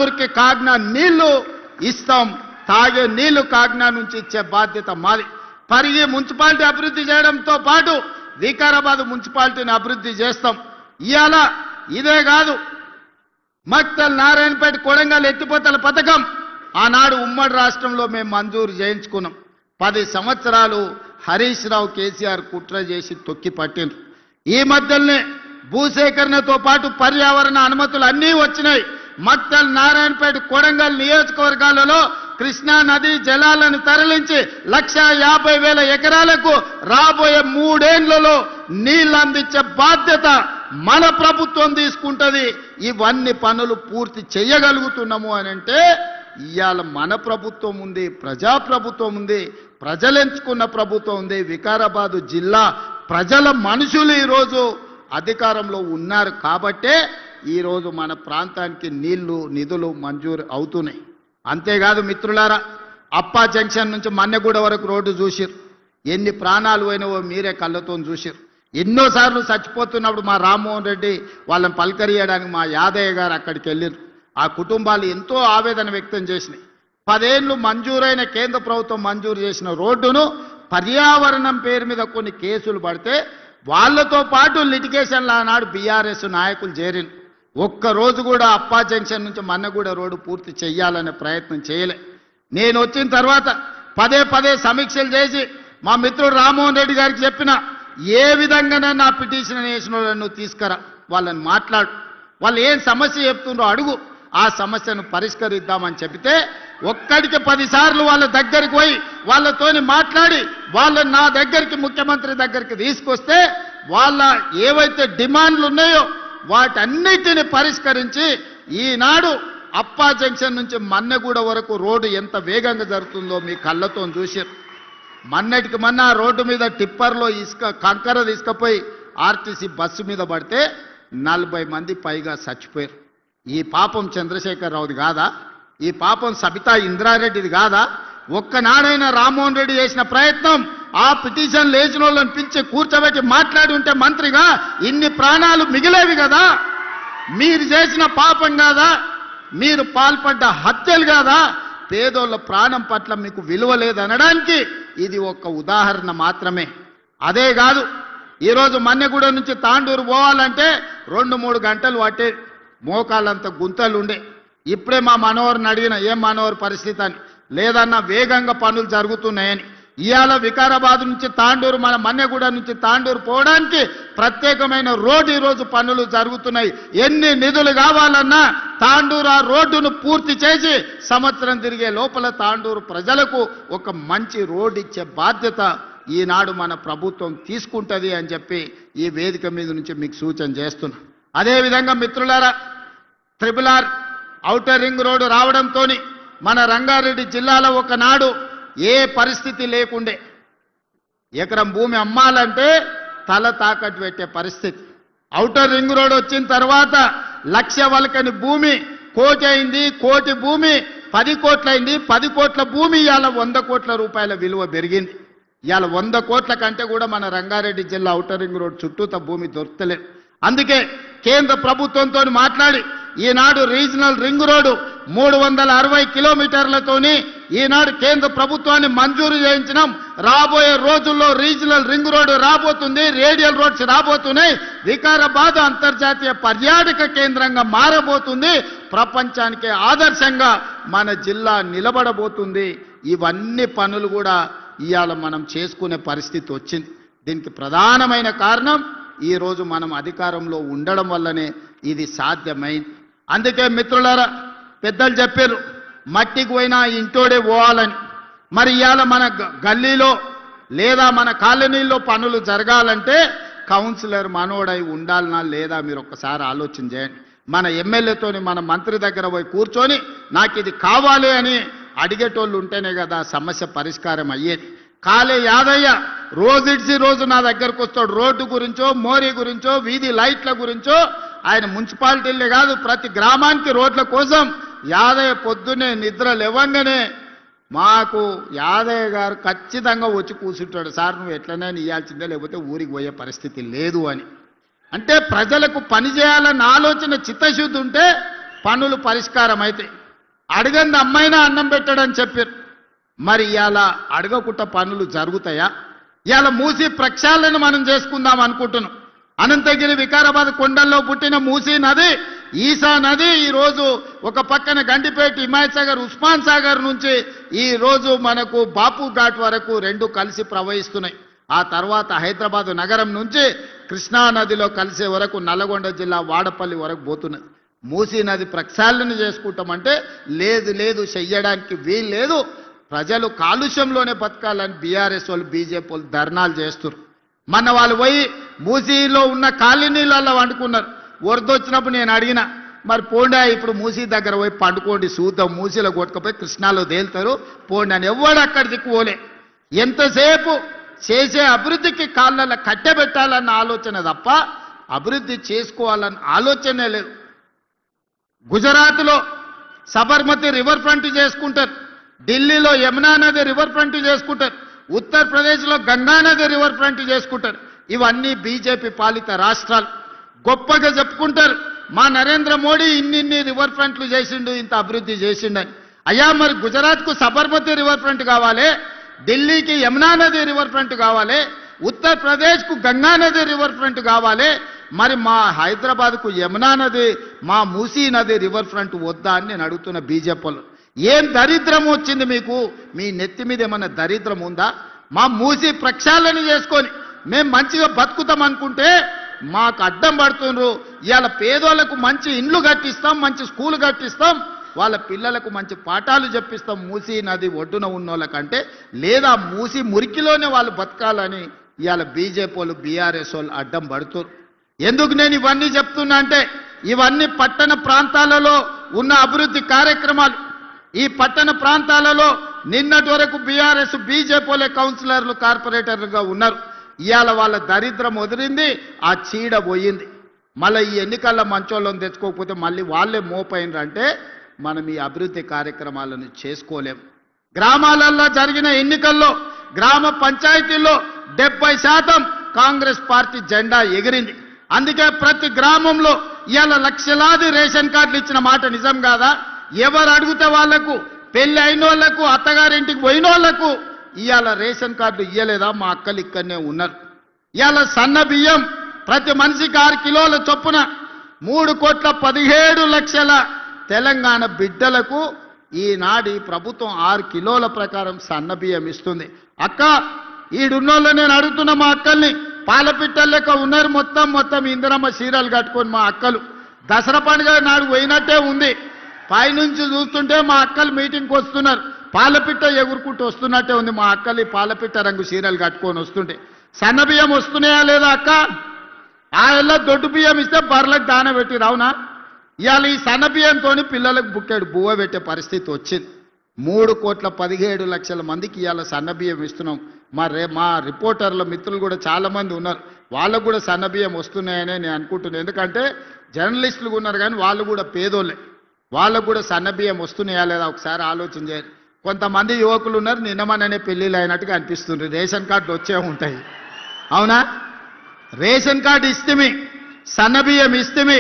ఊరికి కాగ్నా నీళ్లు ఇస్తాం, తాగే నీళ్లు కాగ్నా నుంచి ఇచ్చే బాధ్యత మాది. పరిగి మున్సిపాలిటీ అభివృద్ధి చేయడంతో పాటు వికారాబాద్ మున్సిపాలిటీని అభివృద్ధి చేస్తాం. ఇవాళ ఇదే కాదు, మక్తల్ నారాయణపేట కొడంగల్ ఎత్తిపోతల పథకం ఆనాడు ఉమ్మడి రాష్ట్రంలో మేము మంజూరు చేయించుకున్నాం. 10 సంవత్సరాలు హరీష్ రావు కేసీఆర్ కుట్ర చేసి తొక్కి పట్టిండ్రు. ఈ మధ్యలోనే భూసేకరణతో పాటు పర్యావరణ అనుమతులు అన్నీ వచ్చినాయి. మక్తల్ నారాయణపేట కొడంగల్ నియోజకవర్గాలలో కృష్ణా నదీ జలాలను తరలించి 1,50,000 ఎకరాలకు రాబోయే 3 ఏళ్లలో నీళ్లు అందించే బాధ్యత మన ప్రభుత్వం తీసుకుంటది. ఇవన్నీ పనులు పూర్తి చేయగలుగుతున్నాము అని అంటే ఇవాళ మన ప్రభుత్వం ఉంది, ప్రజాప్రభుత్వం ఉంది, ప్రజలు ఎంచుకున్న ప్రభుత్వం ఉంది. వికారాబాదు జిల్లా ప్రజల మనుషులు ఈరోజు అధికారంలో ఉన్నారు కాబట్టే ఈరోజు మన ప్రాంతానికి నీళ్లు నిధులు మంజూరు అవుతున్నాయి. అంతేకాదు మిత్రులారా, అప్పా జంక్షన్ నుంచి మన్నెగూడ వరకు రోడ్డు చూసిరు. ఎన్ని ప్రాణాలు పోయినావో మీరే కళ్ళతో చూసిరు. ఎన్నోసార్లు చచ్చిపోతున్నప్పుడు మా రామ్మోహన్ రెడ్డి వాళ్ళని పలకరియడానికి మా యాదయ్య గారు అక్కడికి వెళ్ళారు. ఆ కుటుంబాలు ఎంతో ఆవేదన వ్యక్తం చేసినాయి. 10 ఏళ్ళు మంజూరైన కేంద్ర ప్రభుత్వం మంజూరు చేసిన రోడ్డును పర్యావరణం పేరు మీద కొన్ని కేసులు పడితే వాళ్ళతో పాటు లిటిగేషన్లు ఆనాడు బీఆర్ఎస్ నాయకులు చేరిన ఒక్కరోజు కూడా అప్పా జంక్షన్ నుంచి మన్నగూడ రోడ్డు పూర్తి చేయాలనే ప్రయత్నం చేయలే. నేను వచ్చిన తర్వాత పదే సమీక్షలు చేసి మా మిత్రుడు రామ్మోహన్ రెడ్డి గారికి చెప్పిన, ఏ విధంగానే నా పిటిషన్ వేసిన వాళ్ళను తీసుకురా, వాళ్ళని మాట్లాడు, వాళ్ళు ఏం సమస్య చెప్తుండ్రో అడుగు, ఆ సమస్యను పరిష్కరిద్దామని చెబితే ఒక్కడికి 10 సార్లు వాళ్ళ దగ్గరికి పోయి వాళ్ళతోని మాట్లాడి వాళ్ళని నా దగ్గరికి ముఖ్యమంత్రి దగ్గరికి తీసుకొస్తే వాళ్ళ ఏవైతే డిమాండ్లు ఉన్నాయో వాటన్నిటిని పరిష్కరించి ఈనాడు అప్పా జంక్షన్ నుంచి మన్నెగూడ వరకు రోడ్డు ఎంత వేగంగా జరుగుతుందో మీ కళ్ళతో చూశారు. మొన్నటికి మొన్న రోడ్డు మీద టిప్పర్లో కంకర తీసుకుపోయి ఆర్టీసీ బస్సు మీద పడితే 40 మంది పైగా చచ్చిపోయారు. ఈ పాపం చంద్రశేఖరరావుది కాదా? ఈ పాపం సబితా ఇంద్రారెడ్డిది కాదా? ఒక్కనాడైనా రామ్మోహన్ రెడ్డి చేసిన ప్రయత్నం ఆ పిటిషన్ లేచిన వాళ్ళని పిలిచి కూర్చోబెట్టి మాట్లాడి ఉంటే మంత్రిగా ఇన్ని ప్రాణాలు మిగిలేవి కదా? మీరు చేసిన పాపం కాదా? మీరు పాల్పడ్డ హత్యలు కాదా? పేదోళ్ళ ప్రాణం పట్ల మీకు విలువ లేదనడానికి ఇది ఒక ఉదాహరణ మాత్రమే. అదే కాదు, ఈరోజు మన్నెగూడ నుంచి తాండూరు పోవాలంటే 2-3 గంటలు పట్టే, మోకాళ్ళంత గుంతలు ఉండే. ఇప్పుడే మా మనోహర్ని అడిగిన, ఏం మనోహర్ పరిస్థితి అని. లేదన్నా వేగంగా పనులు జరుగుతున్నాయని. ఇవాళ వికారాబాద్ నుంచి తాండూరు, మన మన్నెగూడ నుంచి తాండూరు పోవడానికి ప్రత్యేకమైన రోడ్డు ఈరోజు పనులు జరుగుతున్నాయి. ఎన్ని నిధులు కావాలన్నా తాండూరు ఆ రోడ్డును పూర్తి చేసి సంవత్సరం తిరిగే లోపల తాండూరు ప్రజలకు ఒక మంచి రోడ్డు ఇచ్చే బాధ్యత ఈనాడు మన ప్రభుత్వం తీసుకుంటుంది అని చెప్పి ఈ వేదిక మీద నుంచి మీకు సూచన చేస్తున్నా. అదేవిధంగా మిత్రులారా, RRR ఔటర్ రింగ్ రోడ్డు రావడంతో మన రంగారెడ్డి జిల్లాలో ఒకనాడు ఏ పరిస్థితి లేకుండే. ఎకరం భూమి అమ్మాలంటే తల తాకట్టు పెట్టే పరిస్థితి. ఔటర్ రింగ్ రోడ్ వచ్చిన తర్వాత 1,00,000 వలకని భూమి 1 కోటి అయింది, 1 కోటి భూమి 10 కోట్లు అయింది, 10 కోట్ల భూమి ఇవాళ 100 కోట్ల రూపాయల విలువ పెరిగింది. ఇవాళ 100 కోట్ల కంటే కూడా మన రంగారెడ్డి జిల్లా ఔటర్ రింగ్ రోడ్ చుట్టూత భూమి దొరకలేదు. అందుకే కేంద్ర ప్రభుత్వంతో మాట్లాడి ఈనాడు రీజనల్ రింగ్ రోడ్డు 360 కిలోమీటర్లతోని ఈనాడు కేంద్ర ప్రభుత్వాన్ని మంజూరు చేయించినాం. రాబోయే రోజుల్లో రీజనల్ రింగ్ రోడ్డు రాబోతుంది, రేడియల్ రోడ్స్ రాబోతున్నాయి. వికారాబాద్ అంతర్జాతీయ పర్యాటక కేంద్రంగా మారబోతుంది. ప్రపంచానికి ఆదర్శంగా మన జిల్లా నిలబడబోతుంది. ఇవన్నీ పనులు కూడా ఇవాళ మనం చేసుకునే పరిస్థితి వచ్చింది. దీనికి ప్రధానమైన కారణం ఈరోజు మనం అధికారంలో ఉండడం వల్లనే ఇది సాధ్యమైంది. అందుకే మిత్రులారా, పెద్దలు చెప్పారు మట్టికి పోయినా ఇంటోడే పోవాలని. మరి ఇవాళ మన గల్లీలో లేదా మన కాలనీలో పనులు జరగాలంటే కౌన్సిలర్ మనోడై ఉండాలనా లేదా మీరు ఒక్కసారి ఆలోచన చేయండి. మన ఎమ్మెల్యేతోని మన మంత్రి దగ్గర పోయి కూర్చొని నాకు ఇది కావాలి అని అడిగేటోళ్ళు ఉంటేనే కదా సమస్య పరిష్కారం అయ్యేది. కాలే యాదయ్య రోజుడిసి రోజు నా దగ్గరకు వస్తాడు. రోడ్డు గురించో, మోరీ గురించో, వీధి లైట్ల గురించో. ఆయన మున్సిపాలిటీలే కాదు ప్రతి గ్రామానికి రోడ్ల కోసం యాదయ్య పొద్దున్నే నిద్ర లేవంగానే మాకు యాదయ్య గారు ఖచ్చితంగా వచ్చి కూర్చుంటాడు, సార్ నువ్వు ఎట్లనైనా ఇవ్వాల్సిందే లేకపోతే ఊరికి పోయే పరిస్థితి లేదు అని. అంటే ప్రజలకు పని చేయాలన్న ఆలోచన చిత్తశుద్ధి ఉంటే పనులు పరిష్కారం అయితే అడగంది అమ్మైనా అన్నం పెట్టడని చెప్పారు. మరి ఇలా అడగకుండా పనులు జరుగుతాయా? ఇలా మూసి ప్రక్షాళన మనం చేసుకుందాం అనుకుంటున్నాం. అనంతగిరి వికారాబాద్ కొండల్లో పుట్టిన మూసీ నది, ఈసా నది ఈరోజు ఒక పక్కన గండిపేట, హిమాయత్ సాగర్, ఉస్మాన్ సాగర్ నుంచి ఈరోజు మనకు బాపు ఘాట్ వరకు రెండు కలిసి ప్రవహిస్తున్నాయి. ఆ తర్వాత హైదరాబాద్ నగరం నుంచి కృష్ణా నదిలో కలిసే వరకు నల్గొండ జిల్లా వాడపల్లి వరకు పోతున్నది. మూసీ నది ప్రక్షాళన చేసుకుంటామంటే లేదు లేదు, చెయ్యడానికి వీలు లేదు. ప్రజలు కాలుష్యంలోనే బతకాలని బీఆర్ఎస్ వాళ్ళు, బీజేపీ వాళ్ళు ధర్నాలు చేస్తారు. మన వాళ్ళు పోయి మూసీలో ఉన్న కాలనీలలో వండుకున్నారు. వరదొచ్చినప్పుడు నేను అడిగిన, మరి పోండా ఇప్పుడు మూసీ దగ్గర పోయి పండుకోండి, చూద్దాం, మూసీలో కొట్టుకపోయి కృష్ణాలో తేలుతారు పోండి అని. ఎవడు అక్కడ దిక్కుపోలే. ఎంతసేపు చేసే అభివృద్ధికి కాళ్ళ కట్టెబెట్టాలన్న ఆలోచన తప్ప అభివృద్ధి చేసుకోవాలన్న ఆలోచనే లేదు. గుజరాత్లో సబర్మతి రివర్ ఫ్రంట్ చేసుకుంటారు, ఢిల్లీలో యమునా నది రివర్ ఫ్రంట్ చేసుకుంటారు, ఉత్తరప్రదేశ్లో గంగా నది రివర్ ఫ్రంట్ చేసుకుంటారు. ఇవన్నీ బీజేపీ పాలిత రాష్ట్రాలు. గొప్పగా చెప్పుకుంటారు, మా నరేంద్ర మోడీ ఇన్ని రివర్ ఫ్రంట్లు చేసిండు, ఇంత అభివృద్ధి చేసిండని. అయ్యా మరి గుజరాత్కు సబర్మతి రివర్ ఫ్రంట్ కావాలి, ఢిల్లీకి యమునా నది రివర్ ఫ్రంట్ కావాలి, ఉత్తరప్రదేశ్కు గంగా నది రివర్ ఫ్రంట్ కావాలి. మరి మా హైదరాబాద్కు యమునా నది, మా మూసీ నది రివర్ ఫ్రంట్ వద్దా అని నేను అడుగుతున్న బీజేపీలో. ఏం దరిద్రం వచ్చింది మీకు? మీ నెత్తి మీద ఏమన్నా దరిద్రం ఉందా? మా మూసీ ప్రక్షాళన చేసుకొని మేము మంచిగా బతుకుతాం అనుకుంటే మాకు అడ్డం పడుతున్నారు. ఇవాళ పేదోళ్లకు మంచి ఇండ్లు కట్టిస్తాం, మంచి స్కూల్ కట్టిస్తాం, వాళ్ళ పిల్లలకు మంచి పాఠాలు చెప్పిస్తాం మూసీ నది ఒడ్డున ఉన్నోళ్ళకంటే, లేదా మూసీ మురికిలోనే వాళ్ళు బతకాలని ఇవాళ బీజేపీ వాళ్ళు, బీఆర్ఎస్ వాళ్ళు అడ్డం పడుతున్నారు. ఎందుకు నేను ఇవన్నీ చెప్తున్నా అంటే, ఇవన్నీ పట్టణ ప్రాంతాలలో ఉన్న అభివృద్ధి కార్యక్రమాలు. ఈ పట్టణ ప్రాంతాలలో నిన్నటి వరకు బీఆర్ఎస్, బీజేపీ కౌన్సిలర్లు, కార్పొరేటర్లుగా ఉన్నారు. ఇవాళ వాళ్ళ దరిద్రం వదిలింది, ఆ చీడ పోయింది. మళ్ళీ ఈ ఎన్నికల్లో మంచోళ్ళని తెచ్చుకోకపోతే మళ్ళీ వాళ్ళే మోపైనరంటే మనం ఈ అభివృద్ధి కార్యక్రమాలను చేసుకోలేం. గ్రామాలలో జరిగిన ఎన్నికల్లో గ్రామ పంచాయతీల్లో 70% కాంగ్రెస్ పార్టీ జెండా ఎగిరింది. అందుకే ప్రతి గ్రామంలో ఇవాళ లక్షలాది రేషన్ కార్డులు ఇచ్చిన మాట నిజం కాదా? ఎవరు అడిగితే వాళ్లకు, పెళ్లి అయిన వాళ్లకు, అత్తగారింటికి పోయిన వాళ్లకు ఇవాళ రేషన్ కార్డు ఇయ్యలేదా? మా అక్కలు ఇక్కడనే ఉన్నారు. ఇవాళ సన్న బియ్యం ప్రతి మనిషికి 6 కిలోల చొప్పున 3,17,00,000 తెలంగాణ బిడ్డలకు ఈనాడు ప్రభుత్వం 6 కిలోల ప్రకారం సన్న బియ్యం ఇస్తుంది. అక్క ఈడున్నోళ్ళు నేను అడుగుతున్న మా అక్కల్ని, పాలపిట్టల లెక్క ఉన్నారు మొత్తం ఇందిరమ్మ చీరలు కట్టుకొని మా అక్కలు. దసరా పండుగ నాడు పోయినట్టే ఉంది. పైనుంచి చూస్తుంటే మా అక్కలు మీటింగ్కి వస్తున్నారు, పాలపిట్ట ఎగురుకుంటూ వస్తున్నట్టే ఉంది మా అక్కలు. పాలపిట్ట రంగు చీరలు కట్టుకొని వస్తుంటే సన్న బియ్యం వస్తున్నాయా లేదా అక్క? ఆ ఎల్ల దొడ్డు బియ్యం ఇస్తే బర్రెలకు దాన పెట్టి రావునా? ఇవాళ ఈ సన్న బియ్యంతో పిల్లలకు బుక్కెడు బువ్వ పెట్టే పరిస్థితి వచ్చింది. 3,17,00,000 మందికి ఇవాళ సన్న బియ్యం ఇస్తున్నాం. మా రిపోర్టర్ల మిత్రులు కూడా చాలామంది ఉన్నారు, వాళ్ళకు కూడా సన్న బియ్యం వస్తున్నాయని నేను అనుకుంటున్నాను. ఎందుకంటే జర్నలిస్టులు ఉన్నారు కానీ వాళ్ళు కూడా పేదోళ్ళే, వాళ్ళకు కూడా సన్న బియ్యం వస్తున్నాయా లేదా ఒకసారి ఆలోచన చేయాలి. కొంతమంది యువకులు ఉన్నారు, నిన్నమననే పెళ్ళిళ్ళు అయినట్టుగా అనిపిస్తుంది. రేషన్ కార్డులు వచ్చే ఉంటాయి, అవునా? రేషన్ కార్డు ఇస్తేమి, సన్న బియ్యం ఇస్తేమి,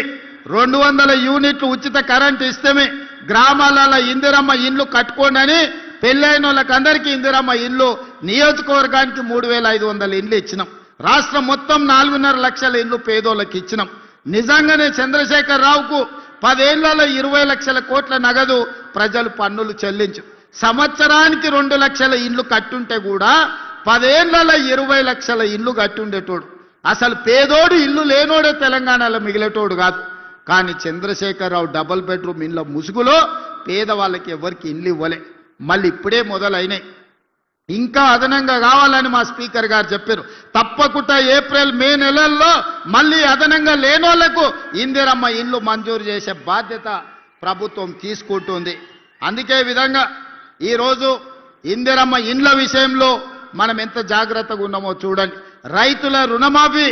200 యూనిట్లు ఉచిత కరెంటు ఇస్తేమి, గ్రామాలలో ఇందిరమ్మ ఇండ్లు కట్టుకోండి అని పెళ్ళైన వాళ్ళకందరికీ ఇందిరమ్మ ఇల్లు, నియోజకవర్గానికి 3,500 ఇండ్లు ఇచ్చినాం. రాష్ట్రం మొత్తం 4.5 లక్షల ఇండ్లు పేదోళ్ళకి ఇచ్చినాం. నిజంగానే చంద్రశేఖర్ రావుకు 10 ఏళ్లలో 20 లక్షల కోట్ల నగదు ప్రజలు పన్నులు చెల్లించు. సంవత్సరానికి 2 లక్షల ఇండ్లు కట్టుంటే కూడా 10 ఏళ్లలో 20 లక్షల ఇండ్లు కట్టుండేటోడు. అసలు పేదోడు ఇల్లు లేనోడే తెలంగాణలో మిగిలేటోడు కాదు. కానీ చంద్రశేఖరరావు డబుల్ బెడ్రూమ్ ఇండ్ల ముసుగులో పేదవాళ్ళకి ఎవరికి ఇండ్లు ఇవ్వలే. మళ్ళీ ఇప్పుడే మొదలైనాయి, ఇంకా అదనంగా కావాలని మా స్పీకర్ గారు చెప్పారు. తప్పకుండా ఏప్రిల్ మే నెలల్లో మళ్ళీ అదనంగా లేనోళ్లకు ఇందిరమ్మ ఇండ్లు మంజూరు చేసే బాధ్యత ప్రభుత్వం తీసుకుంటుంది. అందుకే విధంగా ఈరోజు ఇందిరమ్మ ఇండ్ల విషయంలో మనం ఎంత జాగ్రత్తగా ఉన్నామో చూడండి. రైతుల రుణమాఫీ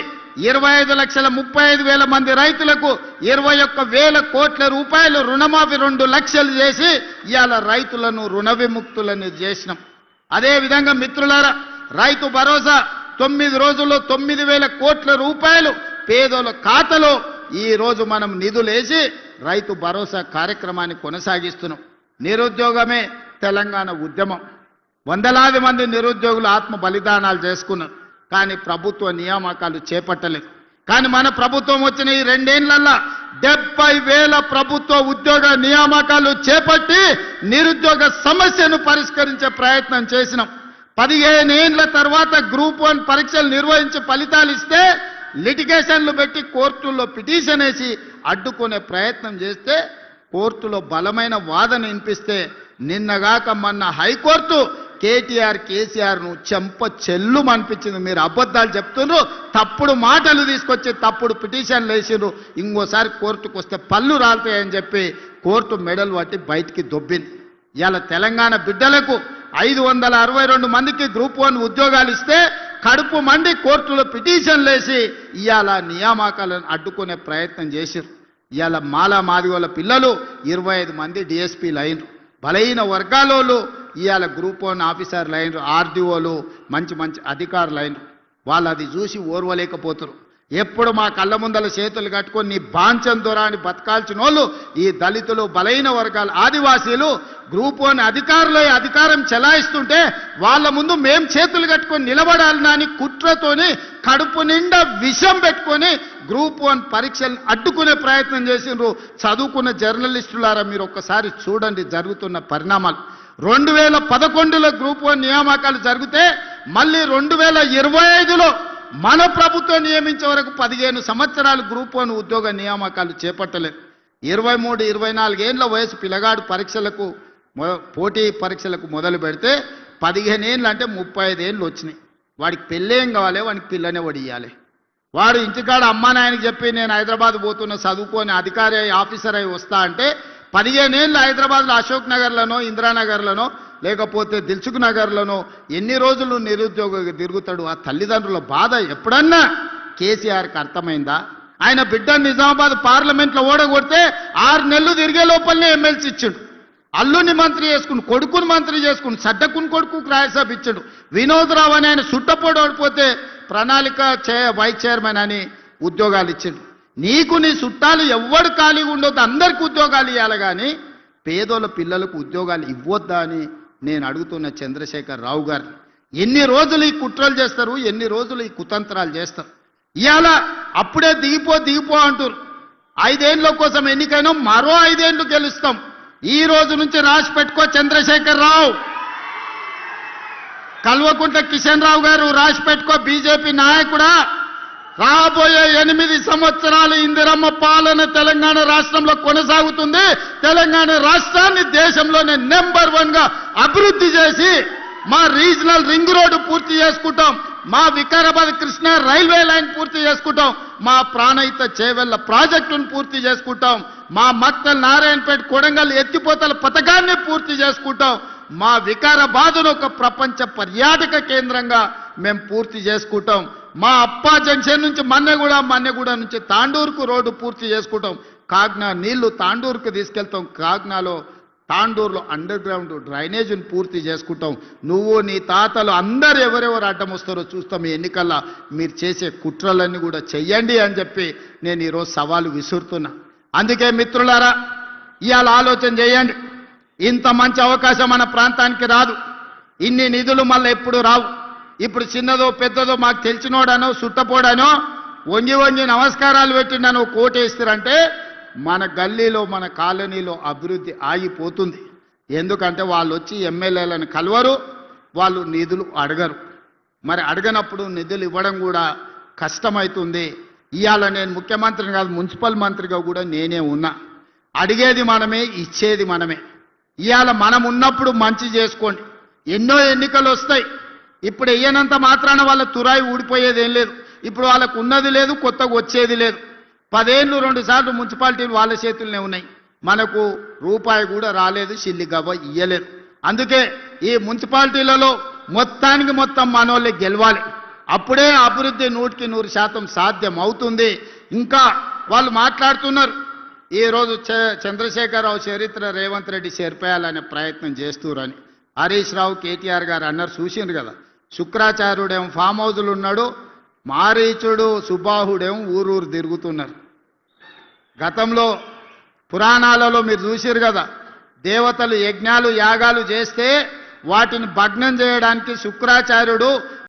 25,35,000 మంది రైతులకు 21,000 కోట్ల రూపాయలు రుణమాఫీ 2 లక్షలు చేసి ఇవాళ రైతులను రుణ విముక్తులను చేసినాం. అదేవిధంగా మిత్రులారా, రైతు భరోసా 9 రోజుల్లో 9,000 కోట్ల రూపాయలు పేదల ఖాతాలో ఈరోజు మనం నిధులేసి రైతు భరోసా కార్యక్రమాన్ని కొనసాగిస్తున్నాం. నిరుద్యోగమే తెలంగాణ ఉద్యమం. వందలాది మంది నిరుద్యోగులు ఆత్మ బలిదానాలు చేసుకున్నారు, కానీ ప్రభుత్వ నియామకాలు చేపట్టలేదు. కానీ మన ప్రభుత్వం వచ్చిన ఈ 2 ఏళ్లలో 70,000 ప్రభుత్వ ఉద్యోగ నియామకాలు చేపట్టి నిరుద్యోగ సమస్యను పరిష్కరించే ప్రయత్నం చేసినాం. 15 ఏళ్ల తర్వాత గ్రూప్ 1 పరీక్షలు నిర్వహించి ఫలితాలు ఇస్తే లిటిగేషన్లు పెట్టి కోర్టుల్లో పిటిషన్ వేసి అడ్డుకునే ప్రయత్నం చేస్తే కోర్టులో బలమైన వాదన వినిపిస్తే నిన్నగాక మొన్న హైకోర్టు కేసీఆర్ను చెంప చెల్లు అనిపించింది. మీరు అబద్ధాలు చెప్తున్నారు, తప్పుడు మాటలు తీసుకొచ్చి తప్పుడు పిటిషన్లు వేసిర్రు, ఇంకోసారి కోర్టుకు వస్తే పళ్ళు రాలుతాయని చెప్పి కోర్టు మెడలు పట్టి బయటికి దొబ్బింది. ఇవాళ తెలంగాణ బిడ్డలకు 562 మందికి గ్రూప్ 1 ఉద్యోగాలు ఇస్తే కడుపు మండి కోర్టులో పిటిషన్లు వేసి ఇవాళ నియామకాలను అడ్డుకునే ప్రయత్నం చేసిర్రు. ఇవాళ మాలా మాదిగోళ్ళ పిల్లలు 25 మంది డిఎస్పీలు అయినరు. బలహీన వర్గాలోళ్ళు ఇవాళ గ్రూప్ 1 ఆఫీసర్లు అయినరు, ఆర్డీఓలు మంచి మంచి అధికారులు అయినరు. వాళ్ళు అది చూసి ఓర్వలేకపోతారు. ఎప్పుడు మా కళ్ళ ముందల చేతులు కట్టుకొని నీ బాంచం దొరాని బతకాల్సిన వాళ్ళు ఈ దళితులు, బలహీన వర్గాలు, ఆదివాసీలు గ్రూప్ 1 అధికారులే అధికారం చెలాయిస్తుంటే వాళ్ళ ముందు మేం చేతులు కట్టుకొని నిలబడాలని అని కుట్రతోని కడుపు నిండా విషం పెట్టుకొని గ్రూప్ 1 పరీక్షలను అడ్డుకునే ప్రయత్నం చేసిండ్రు. చదువుకున్న జర్నలిస్టులారా మీరు ఒక్కసారి చూడండి జరుగుతున్న పరిణామాలు. 2011లో గ్రూప్ 1 నియామకాలు జరిగితే మళ్ళీ 2025లో మన ప్రభుత్వం నియమించే వరకు 15 సంవత్సరాలు గ్రూప్ 1 ఉద్యోగ నియామకాలు చేపట్టలేదు. 23, 24 ఏళ్ల వయసు పిల్లగాడు పరీక్షలకు పోటీ పరీక్షలకు మొదలు పెడితే 15 ఏళ్ళు అంటే 35 ఏళ్ళు వచ్చినాయి. వాడికి పెళ్ళేం కావాలి, వాడికి పిల్లనే వడియాలి. వాడు ఇంటికాడ అమ్మా నాయనకి చెప్పి నేను హైదరాబాద్ పోతున్న చదువుకొని అధికారి అయి ఆఫీసర్ అయి వస్తా అంటే 15 ఏళ్ళు హైదరాబాద్లో అశోక్ నగర్లోనో ఇందిరానగర్లోనో లేకపోతే దిల్సుఖ్ నగర్లోనో ఎన్ని రోజులు నిరుద్యోగ తిరుగుతాడు? ఆ తల్లిదండ్రుల బాధ ఎప్పుడన్నా కేసీఆర్కి అర్థమైందా? ఆయన బిడ్డ నిజామాబాద్ పార్లమెంట్లో ఓడగొడితే 6 నెలలు తిరిగే లోపలనే ఎమ్మెల్సీ ఇచ్చిండు. అల్లుని మంత్రి చేసుకుని, కొడుకుని మంత్రి చేసుకుని, సడ్డకుని కొడుకు రాజ్యసభ ఇచ్చాడు. వినోద్ రావు అని ఆయన సుట్టపోడు ఓడిపోతే ప్రణాళిక వైస్ చైర్మన్ అని ఉద్యోగాలు ఇచ్చిండు. నీకు నీ చుట్టాలు ఎవ్వడు ఖాళీగా ఉండొద్దు, అందరికి ఉద్యోగాలు ఇవ్వాలి, కానీ పేదోళ్ళ పిల్లలకు ఉద్యోగాలు ఇవ్వొద్దా అని నేను అడుగుతున్న చంద్రశేఖర్ రావు గారు. ఎన్ని రోజులు ఈ కుట్రలు చేస్తారు, ఎన్ని రోజులు ఈ కుతంత్రాలు చేస్తారు? ఇవాళ అప్పుడే దిగిపో అంటారు. 5 ఏళ్ళ కోసం ఎన్నికైనా మరో 5 ఏళ్ళు గెలుస్తాం. ఈ రోజు నుంచి రాసి పెట్టుకో చంద్రశేఖర్ రావు, కల్వకుంట్ల కిషన్ రావు గారు రాసి పెట్టుకో, బీజేపీ నాయకుడా, రాబోయే 8 సంవత్సరాలు ఇందిరమ్మ పాలన తెలంగాణ రాష్ట్రంలో కొనసాగుతుంది. తెలంగాణ రాష్ట్రాన్ని దేశంలోనే నెంబర్ 1గా అభివృద్ధి చేసి మా రీజనల్ రింగ్ రోడ్డు పూర్తి చేసుకుంటాం, మా వికారాబాద్ కృష్ణా రైల్వే లైన్ పూర్తి చేసుకుంటాం, మా ప్రాణహిత చేవెళ్ల ప్రాజెక్టును పూర్తి చేసుకుంటాం, మా మక్తల్ నారాయణపేట కొడంగల్ ఎత్తిపోతల పథకాన్ని పూర్తి చేసుకుంటాం, మా వికారాబాదును ఒక ప్రపంచ పర్యాటక కేంద్రంగా మేము పూర్తి చేసుకుంటాం, మా అప్పా జంక్షన్ నుంచి మన్నెగూడ నుంచి తాండూరుకు రోడ్డు పూర్తి చేసుకుంటాం, కాగ్నా నీళ్లు తాండూరుకు తీసుకెళ్తాం, కాగ్నాలో తాండూరులో అండర్ గ్రౌండ్ డ్రైనేజీని పూర్తి చేసుకుంటాం. నువ్వు నీ తాతలు అందరు ఎవరెవరు అడ్డం వస్తారో చూస్తాం. ఈ ఎన్నికల్లో మీరు చేసే కుట్రలన్నీ కూడా చెయ్యండి అని చెప్పి నేను ఈరోజు సవాలు విసురుతున్నా. అందుకే మిత్రులారా, ఇవాళ ఆలోచన చేయండి. ఇంత మంచి అవకాశం మన ప్రాంతానికి రాదు, ఇన్ని నిధులు మళ్ళీ ఎప్పుడు రావు. ఇప్పుడు చిన్నదో పెద్దదో మాకు తెలిసినోడనో సుట్టపోడానో వంగి నమస్కారాలు పెట్టిండనో కోటేస్తారంటే మన గల్లీలో మన కాలనీలో అభివృద్ధి ఆగిపోతుంది. ఎందుకంటే వాళ్ళు వచ్చి ఎమ్మెల్యేలను కలవరు, వాళ్ళు నిధులు అడగరు. మరి అడగనప్పుడు నిధులు ఇవ్వడం కూడా కష్టమవుతుంది. ఇవాళ నేను ముఖ్యమంత్రిని కాదు, మున్సిపల్ మంత్రిగా కూడా నేనే ఉన్నా. అడిగేది మనమే, ఇచ్చేది మనమే. ఇవాళ మనం ఉన్నప్పుడు మంచి చేసుకోండి. ఎన్నో ఎన్నికలు వస్తాయి. ఇప్పుడు వెయ్యనంత మాత్రాన వాళ్ళ తురాయి ఊడిపోయేది ఏం లేదు. ఇప్పుడు వాళ్ళకు ఉన్నది లేదు, కొత్తగా వచ్చేది లేదు. 10 ఏళ్ళు 2 సార్లు మున్సిపాలిటీలు వాళ్ళ చేతుల్లోనే ఉన్నాయి. మనకు రూపాయి కూడా రాలేదు, సిల్లి గవ్వ ఇయ్యలేదు. అందుకే ఈ మున్సిపాలిటీలలో మొత్తానికి మొత్తం మనోళ్ళే గెలవాలి. అప్పుడే అభివృద్ధి 100% సాధ్యం అవుతుంది. ఇంకా వాళ్ళు మాట్లాడుతున్నారు, ఈరోజు చంద్రశేఖరరావు చరిత్ర రేవంత్ రెడ్డి చేర్పేయాలనే ప్రయత్నం చేస్తురని. హరీష్ రావు, కేటీఆర్ గారు అన్నారు, చూసిండ్రు కదా. శుక్రాచార్యుడేమో ఫామ్ హౌజులు ఉన్నాడు, మారీచుడు సుబాహుడేమో ఊరూరు తిరుగుతున్నారు. గతంలో పురాణాలలో మీరు చూసిరు కదా, దేవతలు యజ్ఞాలు యాగాలు చేస్తే వాటిని భగ్నం చేయడానికి శుక్రాచార్యుడు